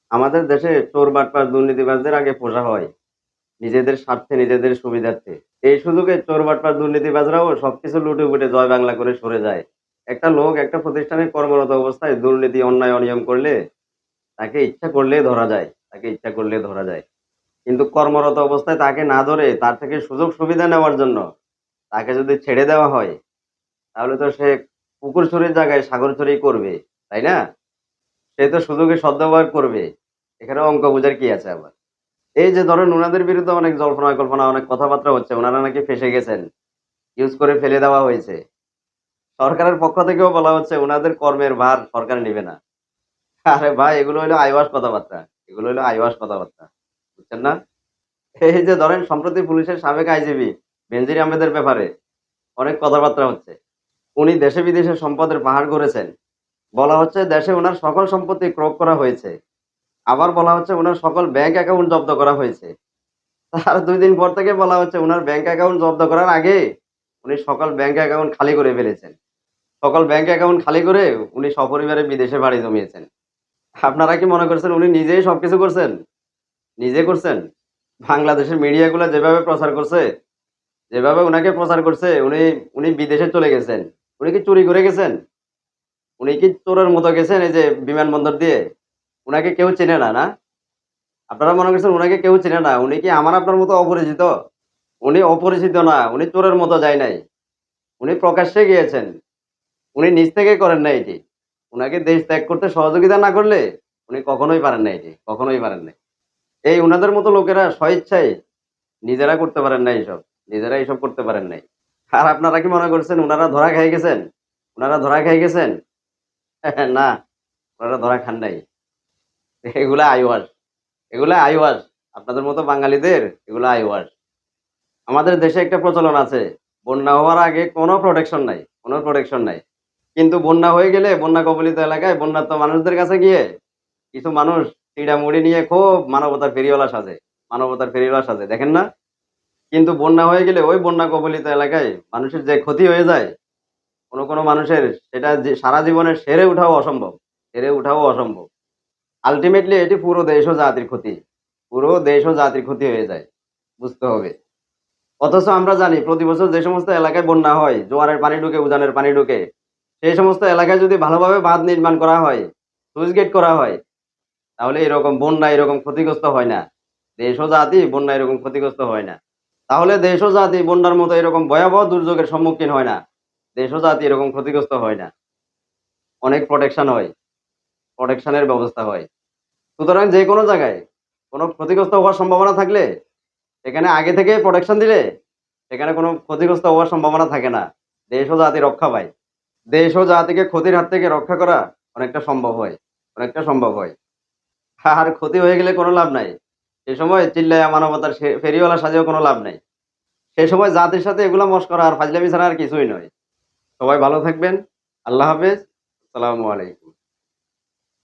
আমাদের দেশে চোর বাটপার দুর্নীতিবাজদের আগে পোষা হয় নিজেদের স্বার্থে নিজেদের সুবিধার্থে। এই সুযোগে চোর বাটপার দুর্নীতিবাজরাও সবকিছু লুটেপুটে জয় বাংলা করে সরে যায়। একটা লোক একটা প্রতিষ্ঠানে কর্মরত অবস্থায় দুর্নীতি অন্যায় অনিয়ম করলে তাকে ইচ্ছা করলেই ধরা যায়, তাকে ইচ্ছা করলে ধরা যায়। কিন্তু কর্মরত অবস্থায় তাকে না ধরে তার থেকে সুযোগ সুবিধা নেওয়ার জন্য তাকে যদি ছেড়ে দেওয়া হয়, তাহলে তো সে পুকুর চুরির জায়গায় সাগর চুরি করবে, তাই না? সে তো সুযোগের সদ্ব্যবহার করবে। এখানে অঙ্ক বোঝার কি আছে আবার? এই যে ধরেন উনাদের বিরুদ্ধে অনেক জল্পনা-কল্পনা, অনেক কথাবার্তা হচ্ছে। উনারা নাকি ফেঁসে গেছেন। ইউজ করে ফেলে দেওয়া হয়েছে। সরকারের পক্ষ থেকেও বলা হচ্ছে উনাদের কর্মের ভার সরকার নিবে না। আরে ভাই এগুলো হইলো আইওয়াস কথাবার্তা। এগুলো হইলো আইওয়াস কথাবার্তা। বুঝছেন না? এই যে ধরেন সম্প্রতি পুলিশের সাবেক আইজিপি বেনজির আহমেদের ব্যাপারে অনেক কথাবার্তা হচ্ছে। উনি দেশে বিদেশে সম্পদের পাহাড় গড়েছেন। বলা হচ্ছে দেশে উনার সকল সম্পত্তি ক্রয় করা হয়েছে। আবার বলা হচ্ছে উনার সকল ব্যাংক অ্যাকাউন্ট জব্দ করা হয়েছে। তার ২ দিন পর থেকে বলা হচ্ছে উনার ব্যাংক অ্যাকাউন্ট জব্দ করার আগে উনি সকল ব্যাংক অ্যাকাউন্ট খালি করে ফেলেছেন। সকল ব্যাংক অ্যাকাউন্ট খালি করে উনি সপরিবারে বিদেশে পাড়ি জমিয়েছেন। আপনারা কি মনে করছেন উনি নিজেই সবকিছু করছেন? নিজে করছেন? বাংলাদেশের মিডিয়াগুলা যেভাবে প্রচার করছে, যেভাবে উনাকে প্রচার করছে উনি বিদেশে চলে গেছেন। উনি কি চুরি করে গেছেন? উনি কি চোরের মতো গেছেন এই যে বিমানবন্দর দিয়ে? উনাকে কেউ চেনে না, না? আপনারা মনে করছেন উনাকে কেউ চেনে না। উনি কি আমার আপনার মতো অপরিচিত? উনি অপরিচিত না। উনি চোরের মতো যায় নাই। উনি প্রকাশ্যে গিয়েছেন। উনি নিজ থেকে করেন নাই এটি। উনাকে দেশ ত্যাগ করতে সহযোগিতা না করলে উনি কখনোই পারেন নাই এটি। কখনোই পারেন নাই। এই উনাদের মতো লোকেরা স্বইচ্ছায় নিজেরা করতে পারেন নাই এসব। নিজেরা এসব করতে পারেন নাই। আর আপনারা কি মনে করছেন উনারা ধরা খেয়ে গেছেন? উনারা ধরা খেয়ে গেছেন? না, উনারা ধরা খান নাই। এগুলা আইওয়াস। এগুলা আইওয়াস। আপনাদের মতো বাঙালিদের এগুলা আইওয়াস। আমাদের দেশে একটা প্রচলন আছে। বন্যা হওয়ার আগে কোনো প্রোটেকশন নাই। কোনো প্রোটেকশন নাই। কিন্তু বন্যা হয়ে গেলে বন্যা কবলিত এলাকায় বন্যার্ত মানুষদের কাছে গিয়ে কিছু মানুষ টিড়া-মুড়ি নিয়ে খুব মানবতার ফেরিওয়ালা সাজে। মানবতার ফেরিওয়ালা সাজে। দেখেন না? কিন্তু বন্যা হয়ে গেলে ওই বন্যা কবলিত এলাকায় মানুষের যে ক্ষতি হয়ে যায়, কোনো মানুষের সেটা যে সারা জীবনে সেরে উঠাও অসম্ভব। সেরে উঠাও অসম্ভব। আল্টিমেটলি এটি পুরো দেশ ও জাতির ক্ষতি। পুরো দেশ ও জাতির ক্ষতি হয়ে যায়। বুঝতে হবে। অথচ আমরা জানি প্রতি বছর যে সমস্ত এলাকায় বন্যা হয়, জোয়ারের পানি ঢুকে, উজানের পানি ঢুকে, সেই সমস্ত এলাকায় যদি ভালোভাবে বাঁধ নির্মাণ করা হয়, স্লুইস গেট করা হয়, তাহলে এরকম বন্যা এরকম ক্ষতিগ্রস্ত হয় না। দেশ ও জাতি বন্যা এরকম ক্ষতিগ্রস্ত হয় না। তাহলে দেশ ও জাতি বন্যার মতো এরকম ভয়াবহ দুর্যোগের সম্মুখীন হয় না। দেশ ও জাতি এরকম ক্ষতিগ্রস্ত হয় না। অনেক প্রোটেকশন হয়। প্রোটেকশনের ব্যবস্থা হয়। সুতরাং যেকোনো জায়গায় কোন ক্ষতিগ্রস্ত হওয়ার সম্ভাবনা থাকলে সেখানে আগে থেকে প্রোটেকশন দিলে সেখানে কোনো ক্ষতিগ্রস্ত হওয়ার সম্ভাবনা থাকে না। দেশ ও জাতি রক্ষা পায়। দেশ ও জাতিকে ক্ষতির হাত থেকে রক্ষা করা অনেকটা সম্ভব হয়। অনেকটা সম্ভব হয়। আর ক্ষতি হয়ে গেলে কোনো লাভ নাই। সে সময় চিল্লাইয়া মানবতার ফেরিওয়ালা সাজেও কোনো লাভ নাই। সে সময় জাতির সাথে এগুলা মশকরা আর ফাজলামি ছাড়া আর কিছুই নয়। সবাই ভালো থাকবেন। আল্লাহ হাফেজ। আসসালামু আলাইকুম।